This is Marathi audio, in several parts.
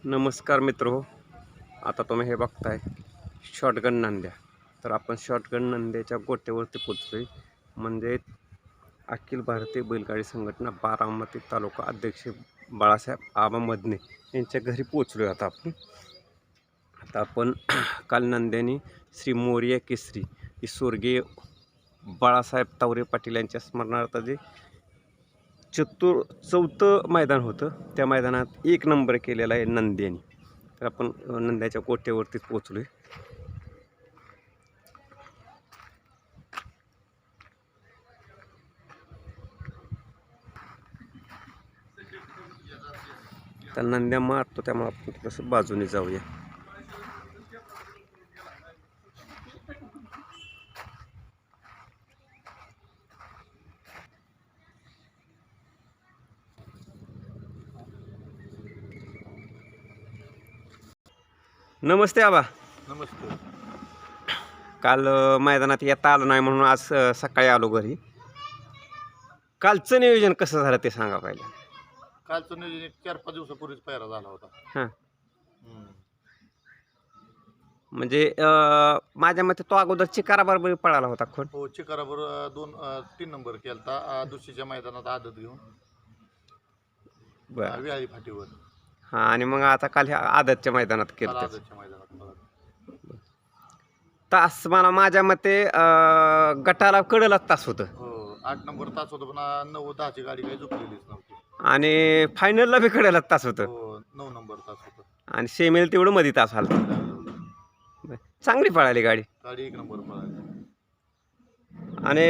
नमस्कार मित्रो, आता तुम्ही हे बघताय शॉटगन नंद्या. तर आपण शॉटगन नंद्याच्या गोट्यावरती पोचलोय. म्हणजे अखिल भारतीय बैलगाडी संघटना बारामती तालुका अध्यक्ष बाळासाहेब आबा मदने यांच्या घरी पोचलोय. आता आपण काल नंद्यानी श्री मोरिया केसरी ही स्वर्गीय बाळासाहेब तावरे पाटील यांच्या स्मरणार्थ जे चौथं मैदान होतं, त्या मैदानात 1 नंबर केलेला आहे नंद्यानी. तर आपण नंद्याच्या कोट्यावरतीच पोचलोय. तर नंद्या मारतो, त्यामुळे आपण तसं बाजूने जाऊया. नमस्ते आबा. नमस्ते. काल मैदानात येता आलो नाही म्हणून आज सकाळी आलो घरी. कालचं नियोजन कसं झालं ते सांगा पाहिजे. कालचं नियोजन 4-5 दिवसापूर्वीच पायरा झाला होता. हां, म्हणजे माझ्या मते तो अगोदर चिकारा बरोबर पळाला होता खोट. हो, चिकाराबर 2-3 नंबर केलता दुसरीच्या मैदानात आदत घेऊन बरं. विहाळी फाटीवर. हां, आणि मग आता काल ह्या आदतच्या मैदानात काल केलं. आदतच्या मैदानात बघा. तास मला माझ्या मते गटाला कडलाच तास होतं हो, 8 नंबर तास होतं, पण 9-10ची गाडी काही झुकलेलीच नव्हती. आणि फायनलला बी कडलाच तास होतं. हो, 9 नंबर तास होतं. आणि सेमीला तेवढं मध्ये तास आला. चांगली पळाली गाडी. गाडी 1 नंबर पळाली. आणि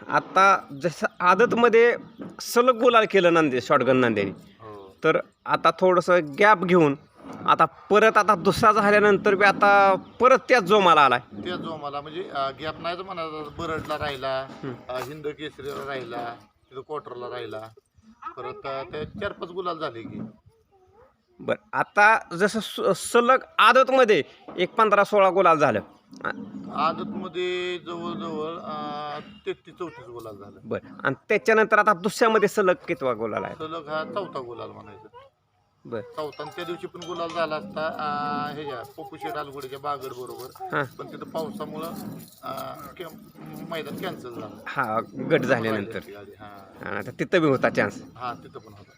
आता जसं आदतमध्ये सलग गुलाल केलं शॉटगन नंद्याने, हो, तर आता थोडंसं गॅप घेऊन आता परत आता दुसरा झाल्यानंतर बी आता परत त्याच जोमाला आलाय. तेच जो मला म्हणजे गॅप नाही तर म्हणा, बरडला राहिला, हिंद केसरीला राहिला, तिथं क्वार्टरला राहिला, परत ते 4-5 गुलाल झाले की. बरं, आता जसं सलग आदतमध्ये एक 15-16 गुलाल झालं. आदतमध्ये जवळजवळ 33-34 गुलाल झालं. बरं, आणि त्याच्यानंतर आता दुसऱ्यामध्ये सलग कितवा गुलाल आहे. सलग हा 4था गुलाल म्हणायचा. बरं. 4था. त्या दिवशी पण गुलाल झाला असता ह्याच्या पपुशेट आलगुडीच्या बागड बरोबर, हां, पण तिथं पावसामुळं मैदान कॅन्सल झालं. हा गट झाल्यानंतर. ती गाडी. हा आणि आता तिथं बी होता चान्स. हा, तिथं पण होता.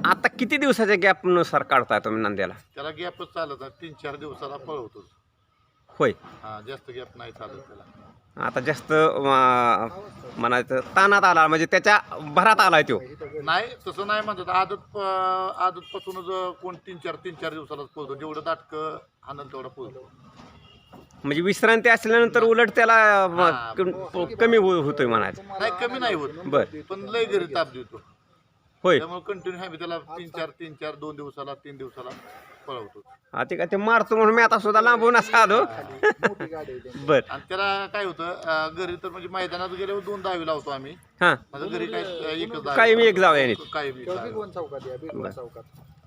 आता किती दिवसाच्या गॅपनुसार काढताय तुम्ही नंद्याला. त्याला गॅपच चालत नाही, 3-4 दिवसाला पळवतो. होय, हा, जास्त गॅप नाही चालत त्याला. आता जास्त म्हणायचं तानात आला म्हणजे त्याच्या भरात आलाय तो. नाही, तसं नाही म्हणतात. आदतपासूनच कोण 3-4 दिवसालाच पळतो. जेवढं दाटकं हाणल तेवढा पळतो. म्हणजे विश्रांती असल्यानंतर उलट त्याला कमी होतोय म्हणायचं. नाही, कमी नाही होत, बर. पण लय घरी ताप देतो. होय, त्यामुळे कंटिन्यू आम्ही त्याला 3-4 2 दिवसाला 3 दिवसाला पळवतो. हा ते काय ते मारतो म्हणून मी आता सुद्धा लांबून असा आलो. बर. आणि त्याला काय होतं, घरी तर म्हणजे मैदानात गेल्यावर 2 दावे लावतो आम्ही. हा, माझं घरी काय एकच दावे. काही मी एक जाऊया नीट. काही बी दावे.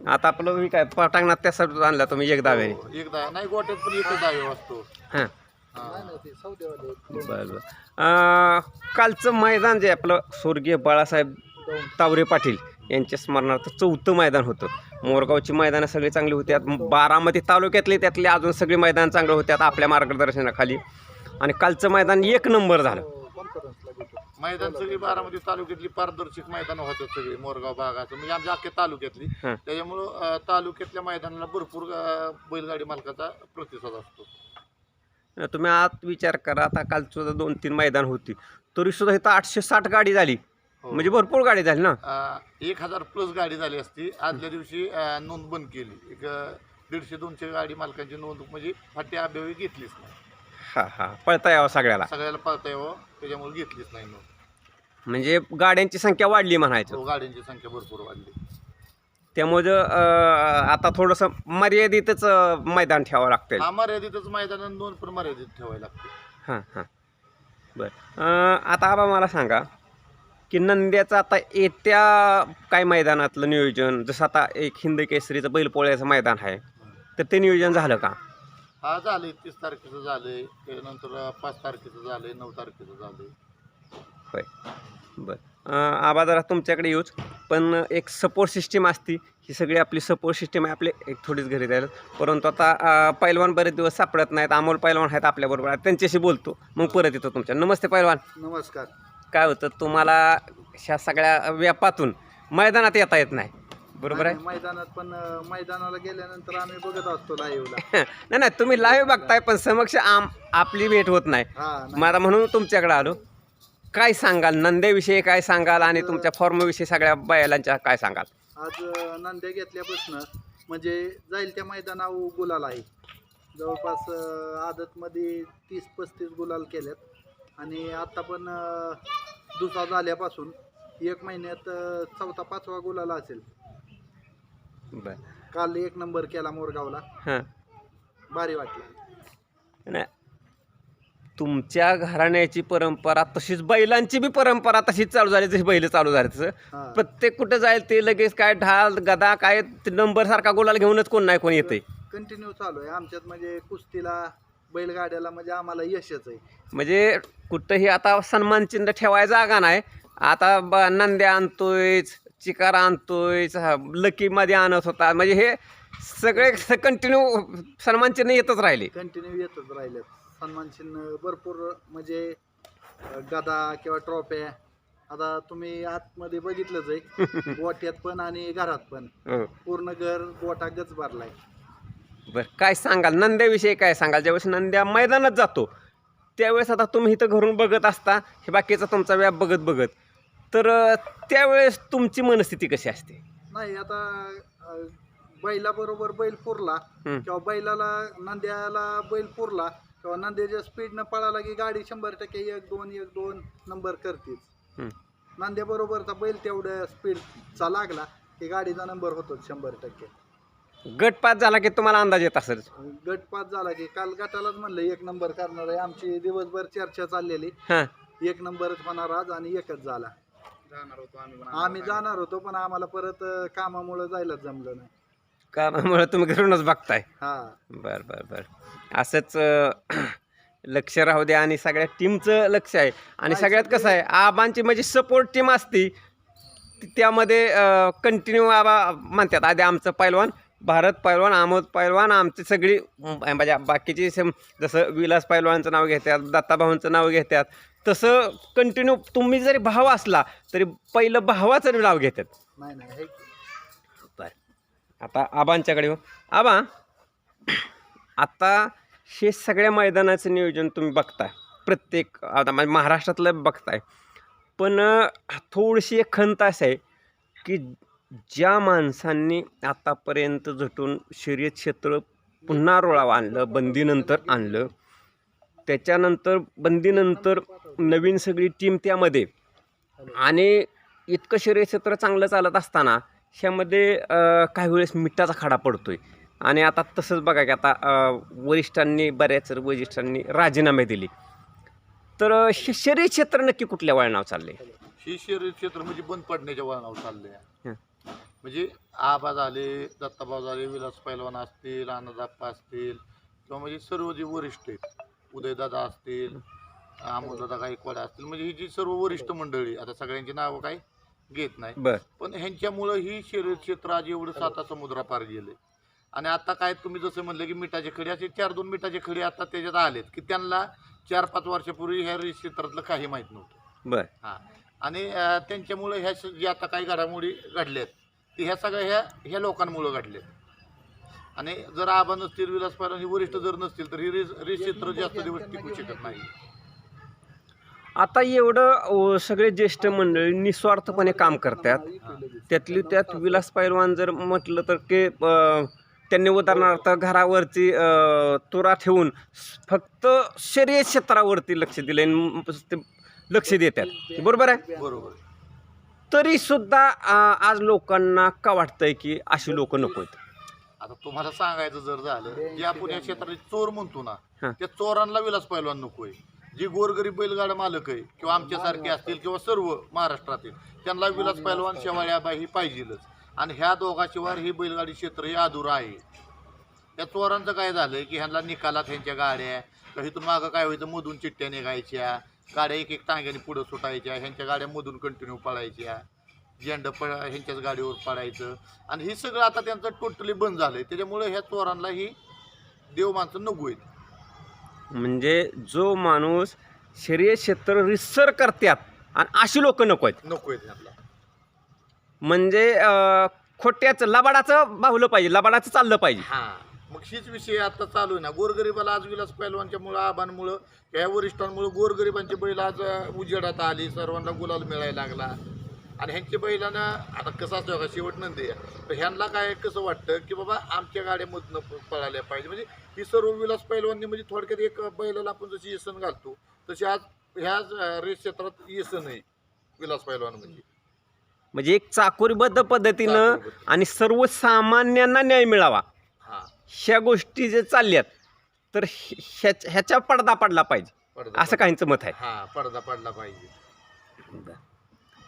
आता आपलं मी काय पटांगणात त्यासाठी आणला तुम्ही एक दाव्याने. हो, एक दावे नाही, गोट्यात पण एकच दावे असतो. हां, हा. बरं बरं. कालचं मैदान जे आपलं स्वर्गीय बाळासाहेब तावरे पाटील यांच्या स्मरणार्थ 4थं मैदान होतं. मोरगावची मैदानं सगळी चांगली होती. बारामती तालुक्यातले त्यातले अजून सगळी मैदान चांगलं होते आपल्या मार्गदर्शनाखाली. आणि कालचं मैदान 1 नंबर झालं. मैदान सगळी बारामती तालुक्यातली पारदर्शक मैदानं होतात सगळी. मोरगाव भागाचं म्हणजे आमच्या अख्ख्या तालुक्यातली. हां. त्याच्यामुळं तालुक्यातल्या मैदानाला भरपूर बैलगाडी मालकाचा प्रतिसाद असतो. तुम्ही आत विचार करा, आता कालचं 2-3 मैदान होती तरी सुद्धा इथं 860 गाडी झाली. हो. म्हणजे भरपूर गाडी झाली ना. 1000+ गाडी झाली असती. आदल्या दिवशी नोंद बंद केली. एक 150-200 गाडी मालकांची नोंद म्हणजे फाटी अभ्यावी घेतलीच नाही. हा हा, पळता यावं सगळ्याला. सगळ्याला पळता यावं त्याच्यामुळे घेतलीच नाही नोंद. म्हणजे गाड्यांची संख्या वाढली म्हणायचं. हो, गाड्यांची संख्या भरपूर वाढली. त्यामुळे आता थोडंसं मर्यादितच मैदान ठेवावं लागतं. हा, मर्यादितच मैदान आणि नोंद पण मर्यादित ठेवायला लागते. हां हां, बरं. आता आबा मला सांगा की नंद्याचं आता येत्या काय मैदानातलं नियोजन, जसं आता एक हिंद केसरीचं बैलपोळ्याचं मैदान आहे, तर ते नियोजन झालं का. हा, झाले. 30 तारखेचं झालंय, त्याच्यानंतर 5 तारखेचं झालंय, 9 तारखेचं झालंय. होय, बरं. आबा जरा तुमच्याकडे येऊच, पण एक सपोर्ट सिस्टीम असती, ही सगळी आपली सपोर्ट सिस्टीम आहे, आपले एक थोडीच घरी द्यायला. परंतु आता पैलवान बरेच दिवस सापडत नाहीत, अमोल पैलवान आहेत आपल्याबरोबर, त्यांच्याशी बोलतो मग परत येतो तुमच्या. नमस्ते पैलवान. नमस्कार. काय होतं, तुम्हाला ह्या सगळ्या व्यापातून मैदानात येता येत नाही, बरोबर आहे? मैदानात पण मैदानाला गेल्यानंतर आम्ही बघत असतो लाईव्हला. नाही नाही, तुम्ही लाईव्ह बघताय पण समक्ष आपली भेट होत नाही. मला म्हणून तुमच्याकडे आलो. काय सांगाल नंद्याविषयी, काय सांगाल आणि तुमच्या फॉर्मविषयी, सगळ्या बैलांच्या काय सांगाल? आज नंद्या घेतल्यापासून म्हणजे जाईल त्या मैदानावर गुलाल आहे. जवळपास आदतमध्ये 30-35 गुलाल केल्यात आणि आता पण दुसरा झाल्यापासून 1 महिन्यात 4था-5वा गुलाल असेल. बर. काल 1 नंबर केला मोरगावला. हां. भारी वाटलं. नाही, तुमच्या घराण्याची परंपरा तशीच, बैलांची बी परंपरा तशीच चालू झाली जशी बैल चालू झाली तसं. प्रत्येक कुठं जाईल ते लगेच काय ढाल गदा काय नंबर सारखा गुलाल घेऊनच कोण नाही कोण येते. कंटिन्यू चालू आहे आमच्यात. म्हणजे कुस्तीला बैलगाड्याला म्हणजे आम्हाला यशच आहे. म्हणजे कुठंही आता सन्मान चिन्ह ठेवायला जागा नाही. आता नंद्या आणतोय, चिकार आणतोय, लकीमध्ये आणत होता, म्हणजे हे सगळे कंटिन्यू सन्मान चिन्ह येतच राहिले. कंटिन्यू येतच राहिलेत सन्मान चिन्ह भरपूर. म्हणजे गदा किंवा ट्रॉफ्या आता तुम्ही आतमध्ये बघितलंच आहे, गोट्यात पण आणि घरात पण पूर्ण घर गोटा गच भरलाय. बरं, काय सांगाल नंद्याविषयी, काय सांगाल? ज्यावेळेस नंद्या मैदानात जातो त्यावेळेस, आता तुम्ही इथं घरून बघत असता, हे बाकीचा तुमचा व्याप बघत बघत, तर त्यावेळेस तुमची मनस्थिती कशी असते? नाही आता बैलाबरोबर बैल पुरला किंवा बैलाला नंद्याला बैल पुरला किंवा नंद्याच्या स्पीडनं पळाला की गाडी 100% 1-2 नंबर करतेच. नंद्याबरोबरचा बैल तेवढ्या स्पीडचा लागला की गाडीचा नंबर होतो 100%. गटपात झाला की तुम्हाला अंदाज येत असेल? गटपात झाला की काल गटालाच म्हणलं 1 नंबर करणार आहे. आमची दिवसभर चर्चा चाललेली, 1 नंबरच होणार आज आणि 1च झाला. आम्ही जाणार होतो पण आम्हाला परत कामामुळे जायलाच जमलं नाही. कामामुळे तुम्ही घरूनच बघताय? हा. बर बर बर, असंच लक्ष राहू द्या आणि सगळ्या टीमचं लक्ष आहे. आणि सगळ्यात कसं आहे, आबांची म्हणजे सपोर्ट टीम असती, त्यामध्ये कंटिन्यू आबा म्हणतात आधी आमचं पैलवान भारत पैलवान, आमोद पैलवान, आमची सगळी म्हणजे बाकीची जसं विलास पैलवानचं नाव घेतात, दत्ताभाऊंचं नाव घेतात, तसं कंटिन्यू तुम्ही जरी भाव असला तरी पहिलं भावाचं नाव घेतात. नाही. बरं, आता आबांच्याकडे येऊ. आबा, आता हे सगळ्या मैदानाचं नियोजन तुम्ही बघताय, प्रत्येक आता महाराष्ट्रातलं बघताय, पण थोडीशी एक खंत अशी आहे की ज्या माणसांनी आतापर्यंत झटून शर्यत क्षेत्र पुन्हा रुळावं आणलं, बंदीनंतर आणलं, त्याच्यानंतर बंदीनंतर नवीन सगळी टीम त्यामध्ये, आणि इतकं शर्यत क्षेत्र चांगलं चालत असताना ह्यामध्ये काही वेळेस मिठाचा खडा पडतोय. आणि आता तसंच बघा की आता बऱ्याच वरिष्ठांनी राजीनामे दिले, तर हे शर्यत क्षेत्र नक्की कुठल्या वळणावर चालले? ही शर्यत क्षेत्र म्हणजे बंद पडण्याच्या वळणावर चाललंय. म्हणजे आबा झाले, दत्ताभाऊ झाले, विलास पैलवान असतील, आनंदाप्पा असतील किंवा म्हणजे सर्व जे वरिष्ठ आहेत, उदयदादा असतील, अमोलदादा गायकवाड असतील, म्हणजे ही जी सर्व वरिष्ठ मंडळी, आता सगळ्यांची नावं काय घेत नाही, पण ह्यांच्यामुळं ही शर्यत क्षेत्र आज एवढं 7 समुद्रापार गेले. आणि आता काय तुम्ही जसं म्हणलं की मिठाचे खडे, असे 4-2 मिठाचे खडे आता त्याच्यात आलेत की त्यांना 4-5 वर्षापूर्वी ह्या क्षेत्रातलं काही माहीत नव्हतं. हां, आणि त्यांच्यामुळं ह्या जे आता काही घडामोडी घडल्यात ती ह्या सगळ्या ह्या लोकांमुळं घडल्यात. आणि जर आबा नसतील, विलास पैलवान ही वरिष्ठ जर नसतील तर ही रेस क्षेत्र जास्त दिवस टिकू शकत नाही. आता एवढं सगळे ज्येष्ठ मंडळी निस्वार्थपणे काम करतात, त्यातली त्यात विलास पैलवान जर म्हटलं तर की त्यांनी उदाहरणार्थ घरावरची तुरा ठेवून फक्त शर्यत क्षेत्रावरती लक्ष दिले, लक्ष देतात, बरोबर आहे? बरोबर. तरी सुद्धा आज लोकांना का वाटतंय की अशी लोक नको आहेत? आता तुम्हाला सांगायचं जर झालं, जे आपण या क्षेत्रात चोर म्हणतो ना, त्या चोरांना विलास पैलवान नकोय. जी गोरगरीब बैलगाडा मालक आहे किंवा आमच्यासारखे असतील किंवा सर्व महाराष्ट्रातील, त्यांना विलास पैलवान, शेवाळ्याबाई ही पाहिजेलच. आणि ह्या दोघाशिवाय ही बैलगाडी क्षेत्र हे अधुरं आहे. त्या चोरांचं काय झालं की ह्यांना निकालात ह्यांच्या गाड्या, इथून मागं काय व्हायचं, मधून चिठ्ठ्या निघायच्या, गाड्या एक एक टांग्याने पुढं सुटायच्या, ह्यांच्या गाड्या मधून कंटिन्यू पळायच्या, झेंडा ह्यांच्याच गाडीवर पडायचं. आणि हे सगळं आता त्यांचं टोटली बंद झालंय. त्याच्यामुळे ह्या चोरांना ही देव माणसं नको आहेत. म्हणजे जो माणूस शर्यत क्षेत्र रिसर करतात आणि अशी लोक नको आहेत. नको आहेत ह्यांना. म्हणजे खोट्याचं लबाडाचं बाहुलं पाहिजे, लबाडाचं चाललं पाहिजे. हा, मग हीच विषय आता चालू आहे ना. गोरगरिबाला आज विलास पैलवानच्यामुळं, आबांमुळं, या वरिष्ठांमुळं गोरगरिबांची बैल आज उजेडात आली, सर्वांना गुलाल मिळायला लागला. आणि ह्यांच्या बैलांना आता कसं असतं का, शेवट नंदी आहे, तर ह्यांना काय कसं वाटतं की बाबा आमच्या गाड्यामधनं पळाल्या पाहिजे. म्हणजे ही सर्व विलास पैलवाननी म्हणजे थोडक्यात एक बैलाला आपण जशी येसन घालतो तशी आज ह्या रेस क्षेत्रात येसन आहे विलास पैलवान. म्हणजे एक चाकोरीबद्ध पद्धतीनं आणि सर्वसामान्यांना न्याय मिळावा हा, ह्या गोष्टी जे चालल्यात तर ह्याच्या पडदा पडला पाहिजे असं काहींचं मत आहे. हा, पडदा पडला पाहिजे.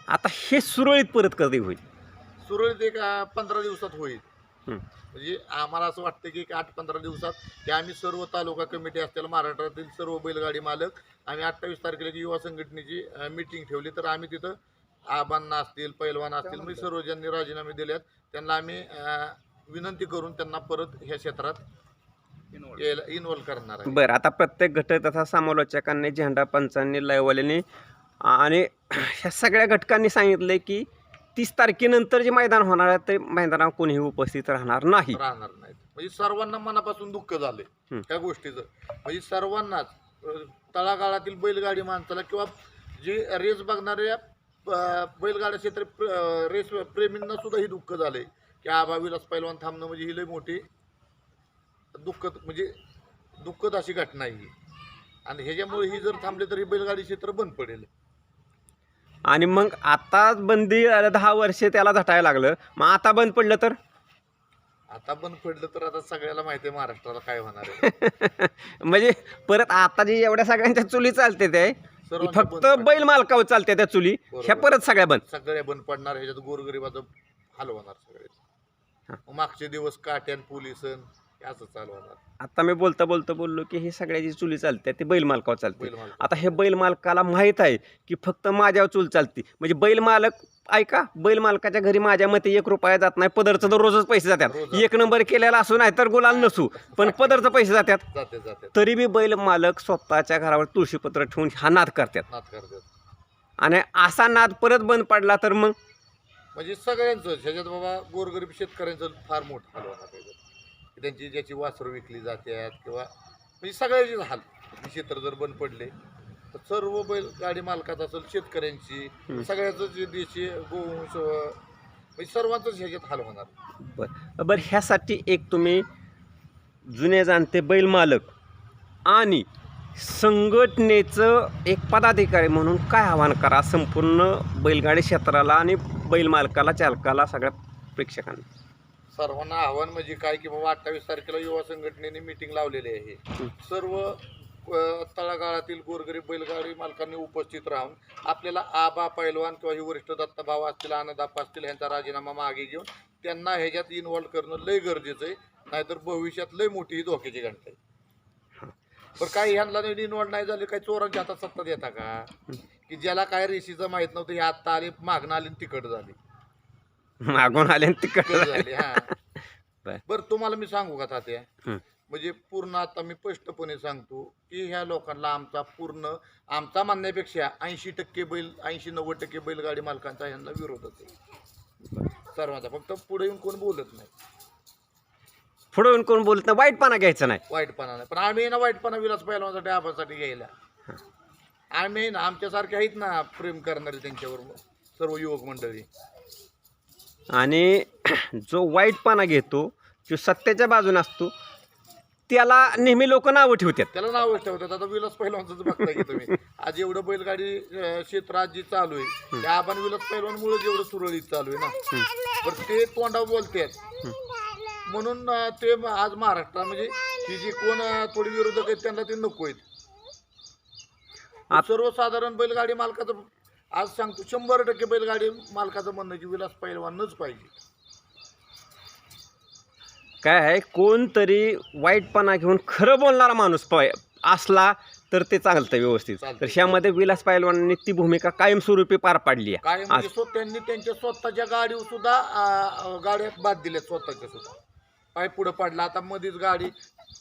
आता हे सुरळीत परत कधी होईल? सुरळीत एक 15 दिवसात होईल. म्हणजे आम्हाला असं वाटतं की 8-15 दिवसात की आम्ही सर्व तालुका कमिटी असतील, महाराष्ट्रातील सर्व बैलगाडी मालक, आम्ही 28 तारखेला जी युवा संघटनेची मीटिंग ठेवली, तर आम्ही तिथं आबांना असतील, पैलवान असतील, म्हणजे सर्व ज्यांनी राजीनामे दिलेत त्यांना आम्ही विनंती करून त्यांना परत ह्या क्षेत्रात इन्व्हॉल्व करणार आहे. बरं, आता प्रत्येक घटक तथा समालोचकांनी, झेंडा पंचांनी, लाईव्हवाल्यांनी आणि ह्या सगळ्या घटकांनी सांगितले की 30 तारखेनंतर जे मैदान होणार आहे ते मैदानावर कोणीही उपस्थित राहणार नाही. म्हणजे सर्वांना मनापासून दुःख झाले त्या गोष्टीचं. म्हणजे सर्वांनाच, तळागाळातील बैलगाडी माणसाला किंवा जे रेस बघणाऱ्या बैलगाडा क्षेत्र रेस प्रेमींना सुद्धा ही दुःख झाले की आबा विलास पैलवान थांबणं म्हणजे ही लई मोठी दुःखद अशी घटना आहे. आणि ह्याच्यामुळे ही जर थांबले तर ही बैलगाडी क्षेत्र बंद पडेल. आणि मग आता बंदी 10 वर्षे त्याला झटायला लागलं, मग आता बंद पडलं तर? आता बंद पडलं तर आता सगळ्याला माहिती आहे महाराष्ट्राला काय होणार आहे. म्हणजे परत आता जी एवढ्या सगळ्यांच्या चुली चालते ते फक्त बैल मालकावर चालते त्या चुली, ह्या परत सगळ्या बंद पडणार. ह्याच्यात गोरगरिबाचं हाल होणार सगळे. मागचे दिवस काट्यान पोलिसन असं चालू होणार. आता मी बोललो की हे सगळ्याची चुली चालते ते बैल मालकावर चालते. आता हे बैल मालकाला माहीत आहे की फक्त माझ्यावर चूल चालते. म्हणजे बैल मालक, ऐका, बैल मालकाच्या घरी माझ्या मते 1 रुपया जात नाही. पदरचं दररोजच पैसे जातात. 1 नंबर केलेला असू नाही तर गुलाल नसू, पण पदरचं पैसे जातात. तरी बी बैल मालक स्वतःच्या घरावर तुळशीपत्र ठेवून हा नाद करतात. आणि असा नाद परत बंद पडला तर मग म्हणजे सगळ्यांचं ह्याच्यात बाबा गोरगरीब शेतकऱ्यांचं फार मोठं हाल होणार आहे. त्यांची ज्याची वासरं विकली जातात किंवा म्हणजे सगळ्याचीच हाल. क्षेत्र जर बंद पडले तर सर्व बैलगाडी मालकाचं असेल, शेतकऱ्यांची, सगळ्याचं जे देशी गोवंश म्हणजे सर्वांचंच ह्याच्यात हाल होणार. बरं, ह्यासाठी एक तुम्ही जुने जाणते बैल मालक आणि संघटनेचं एक पदाधिकारी म्हणून काय आवाहन करा संपूर्ण बैलगाडी क्षेत्राला आणि बैल मालकाला, चालकाला, सगळ्या प्रेक्षकांना? सर्वांना आव्हान म्हणजे काय की बाबा 28 तारखेला युवा संघटनेने मीटिंग लावलेली आहे. सर्व तळागाळातील गोरगरीब बैलगाडी मालकांनी उपस्थित राहून आपल्याला आबा पैलवान किंवा ही वरिष्ठ दत्ताभाऊ असतील, आनंदाप्पा असतील, ह्यांचा राजीनामा मागे घेऊन त्यांना ह्याच्यात इन्व्हॉल्व करणं लय गरजेचं आहे. नाहीतर भविष्यात लय मोठी ही धोक्याची घंटा आहे. पण काही ह्यांना इन्व्हॉल्व नाही झाले, काही चोरांच्या हातात सत्ता देता का? की ज्याला काय रेशीचं माहीत नव्हतं हे आत्ता आले, मागणं आली, तिकट झाली, मागून आले तिकट झाली. हा, बरं तुम्हाला मी सांगू का तात्या, म्हणजे पूर्ण आता मी स्पष्टपणे सांगतो की ह्या लोकांना आमचा म्हणण्यापेक्षा 80% 80-90% बैलगाडी मालकांचा ह्यांना विरोधच आहे सर्वांचा. फक्त पुढे येऊन कोण बोलत नाही, पुढे येऊन कोण बोलत नाही, वाईटपणा घ्यायचा नाही. वाईटपणा नाही. पण आम्ही ना वाईटपणा विलास पैलवानसाठी, आबासाठी घ्यायला आम्ही ना आमच्यासारखे आहेत ना प्रेम करणारे त्यांच्यावर सर्व युवक मंडळी. आणि जो वाईटपणा घेतो, जो सत्याच्या बाजूने असतो, त्याला नेहमी लोक नावं ठेवतात, त्याला नावच ठेवतात. आता विलास पैलवानचं बघताय की तुम्ही, आज एवढं बैलगाडी क्षेत्रात जी चालू आहे त्या आपण विलास पैलवानमुळे जेवढं सुरळीत चालू आहे ना, पण ते तोंडावर बोलतात म्हणून ते आज महाराष्ट्रात म्हणजे ही जी कोण थोडी विरोधक आहेत त्यांना ते नको आहेत. सर्वसाधारण बैलगाडी मालकाचं आज सांगतो 100% बैलगाडी मालकाचं म्हणणं की विलास पैलवानच पाहिजे. काय आहे, कोणतरी वाईटपणा घेऊन खरं बोलणारा माणूस असला तर ते चालतं व्यवस्थित. तर चालतंय. ह्यामध्ये विलास पैलवानांनी ती भूमिका कायमस्वरूपी पार पाडली आहे. काय म्हणजे त्यांनी त्यांच्या स्वतःच्या गाडीवर सुद्धा गाड्यात बाद दिल्या स्वतःच्या सुद्धा. पाय पुढे पडला, आता मध्येच गाडी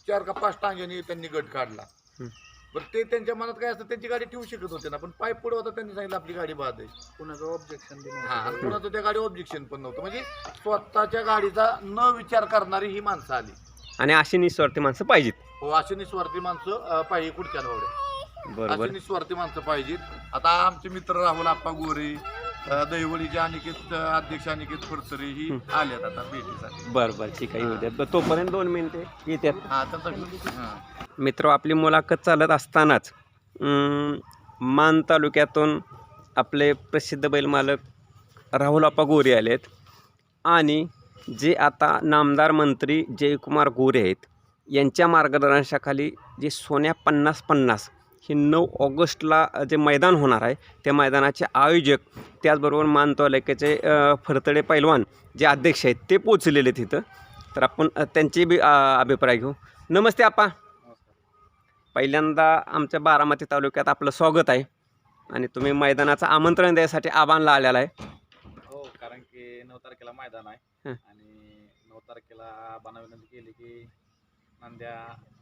4 का 5 टांग्याने त्यांनी गट काढला. हं. बरं ते त्यांच्या मनात काय असतं, त्यांची गाडी ठेवू शकत होते ना, पण पाय पुढे होता, त्यांनी सांगितलं आपली गाडी बाद आहे. कुणाचं ऑब्जेक्शन हा, आणि कुणाचं त्या गाडी ऑब्जेक्शन पण नव्हतं. म्हणजे स्वतःच्या गाडीचा न विचार करणारी ही माणसं आली. आणि अशी निस्वार्थी माणसं पाहिजेत. हो, अशी निस्वार्थी माणसं पाहिजे कुठच्या नावडे. बरोबर. अशी निस्वार्थी माणसं पाहिजेत. आता आमचे मित्र राहुल आप्पा गोरे, दहिवडीचे अनिकेत अध्यक्ष अनिकेत फडसरे ही आल्यात आता भेटीसाठी. बरं बरं, ठीक आहे, येऊ द्या. तोपर्यंत 2 मिनिटे येतात. हा, त्यांचा मित्र, आपली मुलाखत चालत असतानाच मान तालुक्यातून आपले प्रसिद्ध बैलमालक राहुल आप्पा गोरे आलेत आणि जे आता नामदार मंत्री जयकुमार गोरे आहेत यांच्या मार्गदर्शनाखाली जे सोन्या 50-50 हे 9 ऑगस्टला जे मैदान होणार आहे त्या मैदानाचे आयोजक, त्याचबरोबर मान तालुक्याचे फरतडे पैलवान जे अध्यक्ष आहेत ते पोचलेले तिथं. तर आपण त्यांचे बी अभिप्राय घेऊ. नमस्ते आप्पा. पहिल्यांदा आमच्या बारामती तालुक्यात आपलं स्वागत आहे आणि तुम्ही मैदानाचं आमंत्रण द्यायसाठी आबानला आलेला आहे. हो, कारण की 9 तारखेला मैदान आहे हं. आणि 9 तारखेला विनंती केली की नांद्या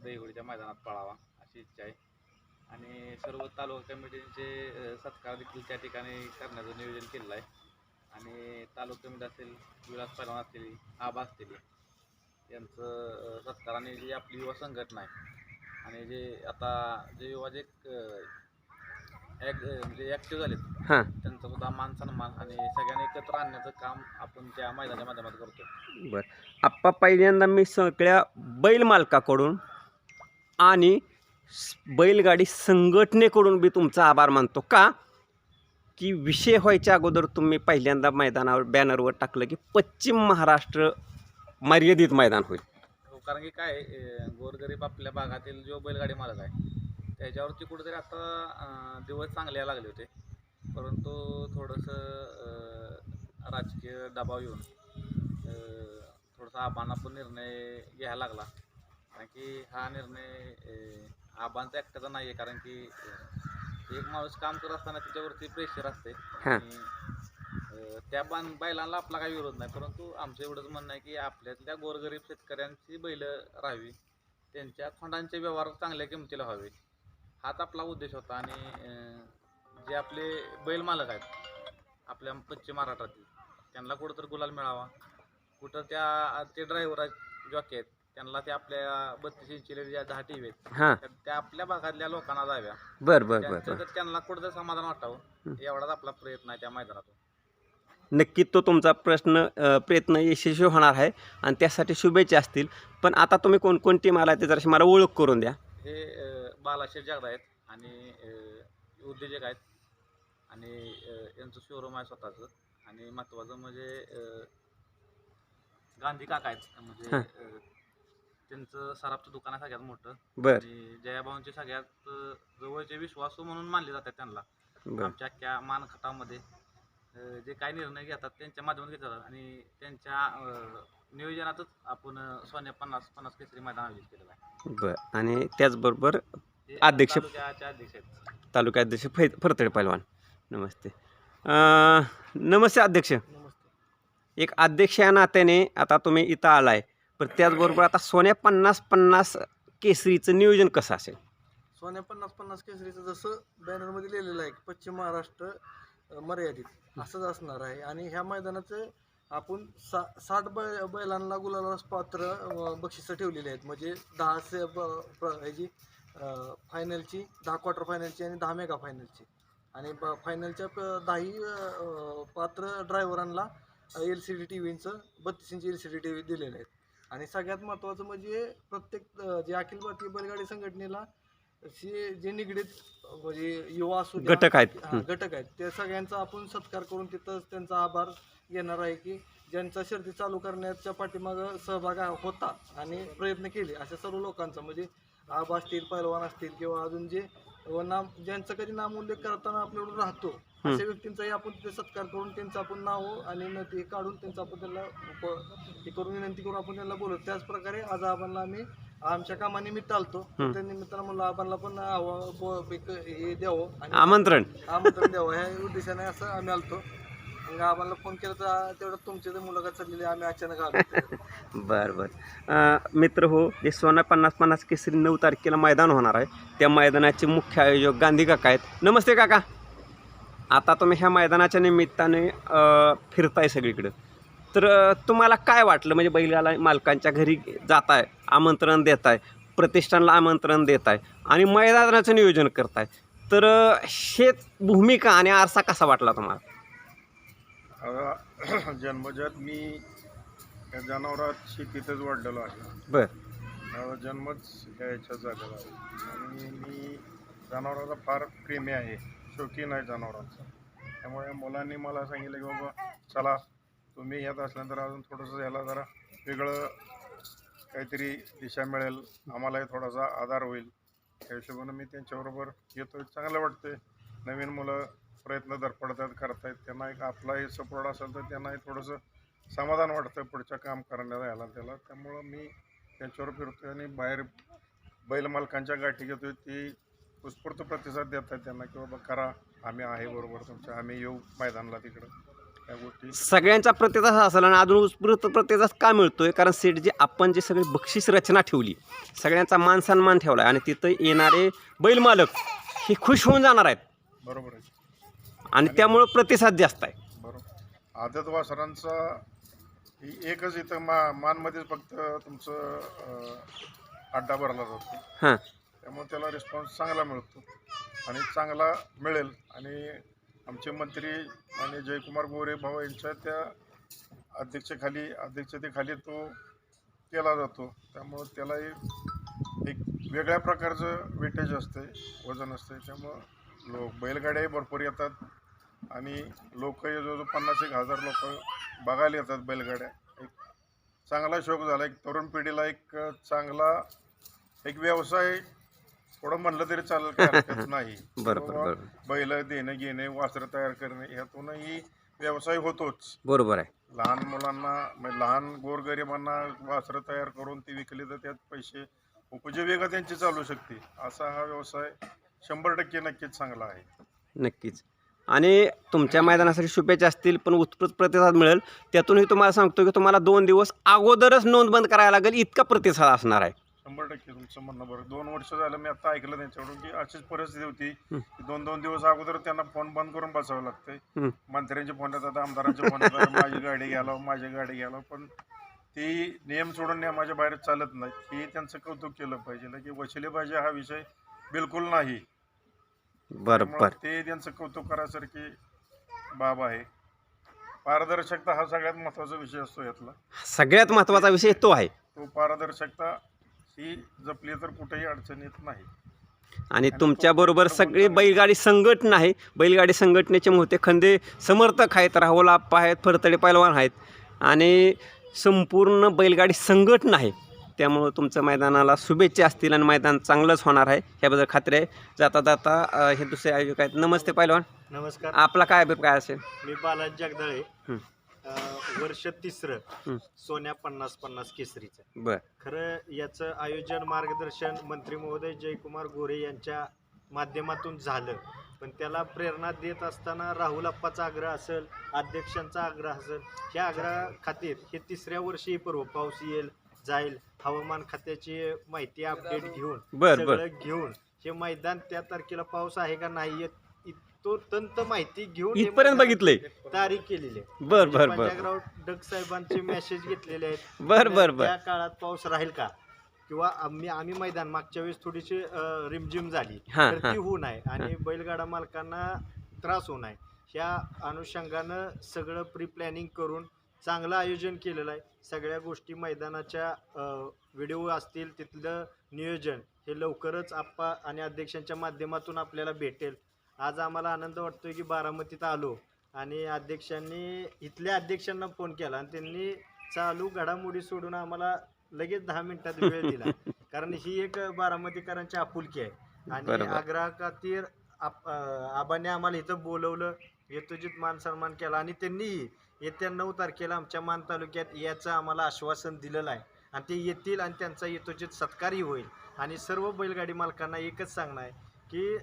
दहिवडीच्या मैदानात पळावा अशी इच्छा आहे. आणि सर्व तालुका कमिटीचे सत्कार देखील त्या ठिकाणी करण्याचं नियोजन केलेलं आहे. आणि तालुका कमिटी असेल, विलास पैलवान असतील, आबा असतील, यांचं सत्कार आणि जी आपली युवा संघटना आहे आणि जे आता जे युवा जे म्हणजे ॲक्टिव्ह झालेत हां, त्यांचा सुद्धा मान सन्मान आणि सगळ्यांनी एकत्र आणण्याचं काम आपण त्या मैदानाच्या माध्यमातून करतो. बरं आप्पा, पहिल्यांदा मी सगळ्या बैल मालकाकडून आणि बैलगाडी संघटनेकडून बी तुमचा आभार मानतो. का की विषय व्हायच्या अगोदर तुम्ही पहिल्यांदा मैदानावर बॅनरवर टाकलं की पश्चिम महाराष्ट्र मर्यादित मैदान होईल. हो, कारण की काय गोरगरीब आपल्या भागातील जो बैलगाडी मालक आहे त्याच्यावरती कुठेतरी आता दिवस चांगले यायला लागले होते, परंतु थोडंसं राजकीय दबाव येऊन थोडासा आबांना पण निर्णय घ्यायला लागला. कारण की हा निर्णय आबांचा एकट्याचा नाही आहे, कारण की एक माणूस काम करत असताना त्याच्यावरती प्रेशर असते हां. आणि त्या बैलांना आपला काही विरोध नाही, परंतु आमचं एवढंच म्हणणं आहे की आपल्यातल्या गोरगरीब शेतकऱ्यांची बैल राहावी, त्यांच्या खोंडांचे व्यवहार चांगल्या किमतीला व्हावे, हाच आपला उद्देश होता. आणि जे आपले बैल मालक आहेत आपल्या पश्चिम महाराष्ट्रातील त्यांना कुठंतरी गुलाल मिळावा, कुठं ते ड्रायव्हर जॉकी आहेत त्यांना ते आपल्या 32 इंची ज्या 10 TV आहेत हां, त्या आपल्या भागातल्या लोकांना जाव्या, बरं बरं बरं त्यांचं बरं. तर त्यांना कुठंतरी समाधान वाटावं एवढाच आपला प्रयत्न आहे त्या मैदानातून. नक्कीच तो तुमचा प्रयत्न यशस्वी होणार आहे आणि त्यासाठी शुभेच्छा असतील. पण आता तुम्ही कोणकोणती मला ते जराशी मला ओळख करून द्या. हे बालाशेठ जगदा आहेत आणि उद्योजक आहेत आणि यांचं शोरूम आहे स्वतःचं. आणि महत्त्वाचं म्हणजे गांधी काका आहेत, म्हणजे त्यांचं सराफचं दुकान आहे सगळ्यात मोठं. बरं आणि जयाभाऊंचे सगळ्यात जवळचे विश्वासू म्हणून मानले जातात त्यांना. बरं आमच्या अख्ख्या मानखटामध्ये जे काही निर्णय घेतात त्यांच्या माध्यमातून घेतात आणि त्यांच्या नियोजनातच आपण सोन्या 50-50 केसरी मैदान आयोजित केलेलं आहे. बरं. आणि त्याचबरोबर ते अध्यक्ष तालुक्याचे अध्यक्ष आहेत. तालुकाध्यक्ष फरतडे पैलवान. नमस्ते. नमस्ते अध्यक्ष. नमस्ते. एक अध्यक्ष या नात्याने आता तुम्ही इथं आलाय, पण त्याचबरोबर आता सोन्या 50-50 केसरीचं नियोजन कसं असेल? सोन्या 50-50 केसरीचं जसं बॅनरमध्ये लिहिलेलं आहे की पश्चिम महाराष्ट्र मर्यादित असंच असणार आहे. आणि ह्या मैदानाचं आपण 60 बैलांना गुलालास पात्र बक्षिसं ठेवलेली आहेत. म्हणजे 10 ह्याची फायनलची, 10 क्वार्टर फायनलची आणि 10 मेगा फायनलची. आणि फायनलच्या 10 पात्र ड्रायव्हरांना LCD TVचं 32 इंची LCD TV दिलेले आहेत. आणि सगळ्यात महत्त्वाचं म्हणजे प्रत्येक जे अखिल भारतीय बैलगाडी संघटनेला जे निगडीत म्हणजे युवा असू द्या, घटक आहेत. घटक आहेत, त्या सगळ्यांचा आपण सत्कार करून तिथं त्यांचा आभार घेणार आहे की ज्यांचा शर्ती चालू करण्याच्या पाठीमागं सहभाग होता आणि प्रयत्न केले अशा सर्व लोकांचा, म्हणजे आबा असतील, पैलवान असतील किंवा अजून जे व नाम ज्यांचा कधी नाम उल्लेख करताना आपल्याकडून राहतो अशा व्यक्तींचाही आपण तिथे सत्कार करून त्यांचं आपण नाव आणि नती काढून त्यांचं आपण त्यांना हे करून विनंती करून आपण त्यांना बोलवतो. त्याच प्रकारे आज आबांना आम्ही आमच्या कामानिमित्त आलतो. त्या निमित्तानं म्हणलं आबांना पण एक हे द्यावं आणि आमंत्रण द्यावं ह्या उद्देशाने असं आम्ही आलतो. मग आम्हाला फोन केला तर तेवढं तुमची मुलाखत चाललेली आम्ही अचानक आलो. बरं मित्र हो, जे सोना 50-50 केसरी 9 तारखेला मैदान होणार आहे त्या मैदानाचे मुख्य आयोजक गांधी काका आहेत. नमस्ते काका. आता तुम्ही ह्या मैदानाच्या निमित्ताने फिरताय सगळीकडं, तर तुम्हाला काय वाटलं? म्हणजे बैलगाला मालकांच्या घरी जाताय, आमंत्रण देताय, प्रतिष्ठानला आमंत्रण देताय आणि मैदानाचं नियोजन करताय, तर हे भूमिका आणि आरसा कसा वाटला तुम्हाला? जन्मजात मी या जनावरात शेतीतच वाढलेलो आहे. बरं. जन्मच ह्याच्यात झालेला आहे आणि मी जनावराचा फार प्रेमी आहे, शौकीन आहे जनावरांचा. त्यामुळे मुलांनी मला सांगितलं की बाबा चला तुम्ही यात असल्यानंतर अजून थोडंसं याला जरा वेगळं काहीतरी दिशा मिळेल, आम्हालाही थोडासा आधार होईल. त्या हिशोबानं मी त्यांच्याबरोबर येतो. चांगलं वाटतं. नवीन मुलं प्रयत्न धडपडतात करतायत, त्यांना एक आपलाही सपोर्ट असेल तर त्यांनाही थोडंसं समाधान वाटतं पुढच्या काम करण्याला याला त्याला. त्यामुळं मी त्यांच्यावर फिरतो आणि बाहेर बैल मालकांच्या गाठी घेतो. ती उत्स्फूर्त प्रतिसाद देतात त्यांना की बाबा करा, आम्ही आहे बरोबर तुमच्या, आम्ही येऊ मैदानाला तिकडं. त्या गोष्टी सगळ्यांचा प्रतिसाद असेल आणि अजून उत्स्फूर्त प्रतिसाद का मिळतोय? कारण सेठ जी आपण जी सगळी बक्षीस रचना ठेवली, सगळ्यांचा मान सन्मान ठेवला आणि तिथं येणारे बैल मालक हे खुश होऊन जाणार आहेत. बरोबर आहे आणि त्यामुळं प्रतिसाद जास्त आहे. बरोबर. आदत वासरांचा एकच इथं मानमध्येच फक्त तुमचं अड्डा भरला जातो. हां. त्यामुळे त्याला रिस्पॉन्स चांगला मिळतो आणि चांगला मिळेल. आणि आमचे मंत्री आणि जयकुमार गोरे भाऊ यांच्या त्या अध्यक्षतेखाली तो केला जातो. त्यामुळं त्यालाही एक वेगळ्या प्रकारचं वेटेज असते, वजन असते. त्यामुळं बैलगाड्याही भरपूर येतात आणि लोक जवळजवळ 50,000 लोक बघायला येतात बैलगाड्या. एक चांगला शौक झाला. एक तरुण पिढीला एक चांगला एक व्यवसाय थोडं म्हणलं तरी चालेल, काही हरकत नाही. बरोबर. बैल देणं घेणे, वासरं तयार करणे ह्यातूनही व्यवसाय होतोच. बरोबर आहे. लहान मुलांना म्हणजे लहान गोरगरिबांना वासरं तयार करून ती विकली तर त्यात पैसे उपजीविका त्यांची चालू शकते. असा हा व्यवसाय 100% नक्कीच चांगला आहे. नक्कीच. आणि तुमच्या मैदानासाठी शुभेच्छा असतील, पण उत्स्फूर्त प्रतिसाद मिळेल. त्यातूनही तुम्हाला सांगतो की तुम्हाला 2 दिवस अगोदरच नोंदबंद करायला लागेल, इतका प्रतिसाद असणार आहे. 100% तुमचं म्हणणं बरं. 2 वर्ष झालं मी आता ऐकलं त्यांच्याकडून की अशीच परिस्थिती होती की 2-2 दिवस अगोदर त्यांना फोन बंद करून बसावं लागतंय. मंत्र्यांचे फोन येतात, आमदारांचे फोन येतात, माझी गाडी घ्यायला. पण ती नियम सोडून नियमाच्या बाहेर चालत नाही. ही त्यांचं कौतुक केलं पाहिजे की वशिलेबाजी हा विषय बिलकुल नाही. बरोबर. ते त्यांचं कौतुक करायसारखी बाब आहे. पारदर्शकता हा सगळ्यात महत्त्वाचा विषय असतो यातला. सगळ्यात महत्त्वाचा विषय तो आहे. तो पारदर्शकता ही जपली तर कुठेही अडचण येत नाही. आणि तुमच्याबरोबर सगळी बैलगाडी संघटना आहे. बैलगाडी संघटनेचे मोठे खंदे समर्थक आहेत, राहुल आप्पा आहेत, फरतडे पैलवान आहेत आणि संपूर्ण बैलगाडी संघटना आहे. त्यामुळं तुमच्या मैदानाला शुभेच्छा असतील आणि मैदान चांगलंच होणार आहे ह्याबद्दल खात्री आहे. जाता जाता हे दुसरे आयोजक आहेत. नमस्ते पैलवान. नमस्कार. आपला काय अभिप्राय असेल? मी बालाजी जगदाळे. वर्ष 3रं सोन्या 50-50 केसरीचं. बरं. खरं याचं आयोजन मार्गदर्शन मंत्री महोदय जयकुमार गोरे यांच्या माध्यमातून झालं. पण त्याला प्रेरणा देत असताना राहुल आप्पाचा आग्रह असेल, अध्यक्षांचा आग्रह असेल, ह्या आग्रहा खातीर हे 3ऱ्या वर्षी पर्व पाऊस येईल जाईल, हवामान खात्याची माहिती अपडेट घेऊन सगळं घेऊन हे मैदान त्या तारखेला पाऊस आहे का नाही तो तंत माहिती घेऊन इथपर्यंत बघितलंय, तारीख केलेली आहे. बरं. पंजाबराव डग साहेबांचे मेसेज घेतलेले आहेत. बरं. त्या काळात पाऊस राहील का, किंवा आम्ही मैदान मागच्या वेळेस थोडीशी रिमझिम झाली तर ती होऊ नये आणि बैलगाडा मालकांना त्रास होऊ नये, ह्या अनुषंगानं सगळं प्री प्लॅनिंग करून चांगलं आयोजन केलेलं आहे. सगळ्या गोष्टी मैदानाच्या व्हिडिओ असतील, तिथलं नियोजन हे लवकरच आप्पा आणि अध्यक्षांच्या माध्यमातून आपल्याला भेटेल. आज आम्हाला आनंद वाटतोय की बारामतीत आलो आणि अध्यक्षांनी इथल्या अध्यक्षांना फोन केला आणि त्यांनी चालू घडामोडी सोडून आम्हाला लगेच 10 मिनिटात वेळ दिला. कारण ही एक बारामतीकरांची आपुलकी आहे आणि बरोबर. आग्रह खातीर आबाने आम्हाला इथं बोलवलं, यथोचित मान सन्मान केला आणि त्यांनीही येत्या 9 तारखेला आमच्या मान तालुक्यात याचं आम्हाला आश्वासन दिलेलं आहे आणि ते येतील आणि त्यांचा यथोचित सत्कारही होईल. आणि सर्व बैलगाडी मालकांना एकच सांगणं आहे की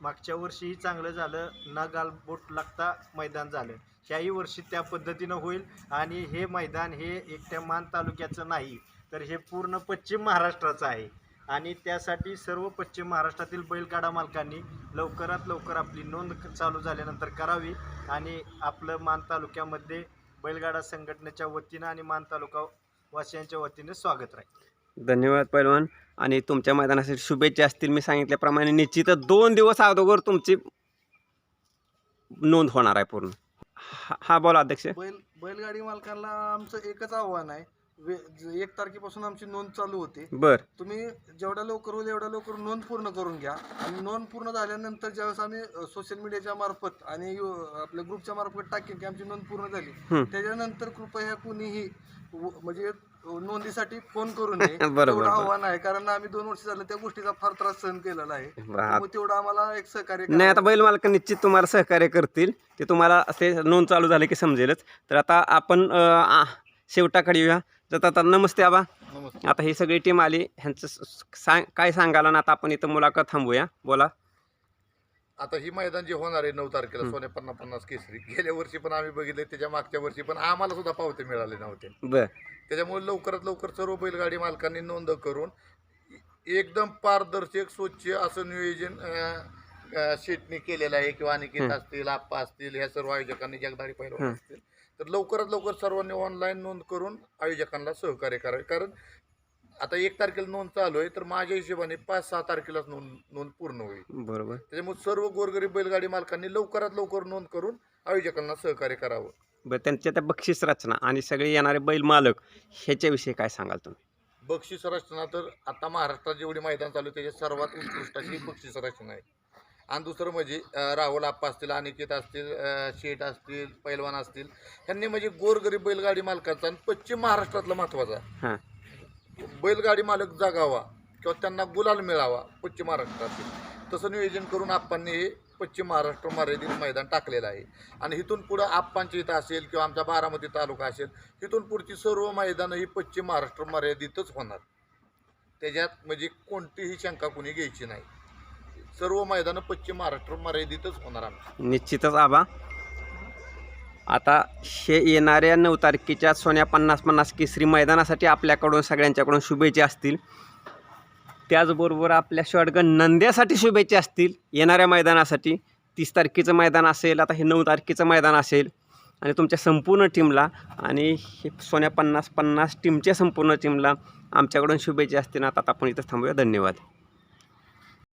मागच्या वर्षीही चांगलं झालं, ना गालबोट लागता मैदान झालं, ह्याही वर्षी त्या पद्धतीनं होईल. आणि हे मैदान हे एकट्या मान तालुक्याचं नाही, तर हे पूर्ण पश्चिम महाराष्ट्राचं आहे. आणि त्यासाठी सर्व पश्चिम महाराष्ट्रातील बैलगाडा मालकांनी लवकरात लवकर आपली नोंद चालू झाल्यानंतर करावी आणि आपलं मान तालुक्यामध्ये बैलगाडा संघटनेच्या वतीनं आणि मान तालुका वासियांच्या वतीने स्वागत राहील. धन्यवाद पैलवान. आणि तुमच्या मैदानासाठी शुभेच्छा असतील. मी सांगितल्याप्रमाणे निश्चितच 2 दिवस अगोदर तुमची नोंद होणार आहे पूर्ण. हा बोला अध्यक्ष. बैलगाडी मालकांना आमचं एकच आव्हान आहे, 1 तारखेपासून आमची नोंद चालू होते. बर, तुम्ही जेवढ्या लवकर होईल एवढ्या लवकर नोंद पूर्ण करून घ्या. आणि नोंद पूर्ण झाल्यानंतर ज्यावेळेस आम्ही सोशल मीडियाच्या मार्फत आणि आपल्या ग्रुपच्या मार्फत टाकेन की आमची नोंद पूर्ण झाली, त्याच्यानंतर कृपया कुणीही म्हणजे नोंदीसाठी फोन करू नये. तेवढं आव्हान आहे, कारण आम्ही 2 वर्ष झालं त्या गोष्टीचा फार त्रास सहन केलेला आहे. तेवढं आम्हाला एक सहकार्य नाही आता बैल मालक निश्चित तुम्हाला सहकार्य करतील. ते तुम्हाला ते नोंद चालू झाले की समजेलच. तर आता आपण शेवटाकडे येऊया. तर आता नमस्ते आबा. नमस्ते. आता ही सगळी टीम आली, ह्यांचं काय सांगाल आणि आता आपण इथं मुलाखत थांबूया. बोला. आता ही मैदान जे होणार आहे 9 तारखेला सोन्या 50-50 केसरी, गेल्या वर्षी पण आम्ही बघितले, त्याच्या मागच्या वर्षी पण आम्हाला सुद्धा पावते मिळाले नव्हते. बर, त्याच्यामुळे लवकरात लवकर सर्व बैलगाडी मालकांनी नोंद करून एकदम पारदर्शक स्वच्छ असं नियोजन शेटने केलेलं आहे किंवा अनिकेत असतील, आप्पा असतील, ह्या सर्व आयोजकांनी, जगदाळी पैलवान असतील, तर लवकरात लवकर सर्वांनी ऑनलाईन नोंद करून आयोजकांना सहकार्य करावे. कारण आता 1 तारखेला नोंद चालू आहे, तर माझ्या हिशोबाने 5-6 तारखेलाच नोंद पूर्ण होईल. बरोबर. त्याच्यामुळे सर्व गोरगरीब बैलगाडी मालकांनी लवकरात लवकर नोंद करून आयोजकांना सहकार्य करावं. बरं, त्यांच्या त्या बक्षीस रचना आणि सगळे येणारे बैल मालक ह्याच्याविषयी काय सांगाल तुम्ही? बक्षीस रचना तर आता महाराष्ट्रात जेवढी मैदान चालू आहे त्याच्यात सर्वात उत्कृष्ट अशी बक्षीस रचना आहे. आणि दुसरं म्हणजे राहुल आप्पा असतील, अनिकेत असतील, शेठ असतील, पैलवान असतील, ह्यांनी म्हणजे गोरगरीब बैलगाडी मालकाचा आणि पश्चिम महाराष्ट्रातला महत्त्वाचा बैलगाडी मालक जागावा किंवा त्यांना गुलाल मिळावा पश्चिम महाराष्ट्रातील, तसं नियोजन करून आप्पांनी हे पश्चिम महाराष्ट्र मर्यादित मैदान टाकलेलं आहे. आणि इथून पुढं आप्पांच्या इथं असेल किंवा आमचा बारामती तालुका असेल, इथून पुढची सर्व मैदानं ही पश्चिम महाराष्ट्र मर्यादितच होणार. त्याच्यात म्हणजे कोणतीही शंका कुणी घ्यायची नाही. सर्व मैदानं पश्चिम महाराष्ट्र मर्यादितच होणार आमची. निश्चितच आबा. आता हे येणाऱ्या 9 तारखेच्या सोन्या 50-50 केसरी मैदानासाठी आपल्याकडून सगळ्यांच्याकडून शुभेच्छा असतील. त्याचबरोबर आपल्या शॉटगन नंद्यासाठी शुभेच्छा असतील येणाऱ्या मैदानासाठी. 30 तारखेचं मैदान असेल, आता हे 9 तारखेचं मैदान असेल. आणि तुमच्या संपूर्ण टीमला आणि हे सोन्या 50-50 टीमच्या संपूर्ण टीमला आमच्याकडून शुभेच्छा असतील. आता आपण इथं थांबूया. धन्यवाद.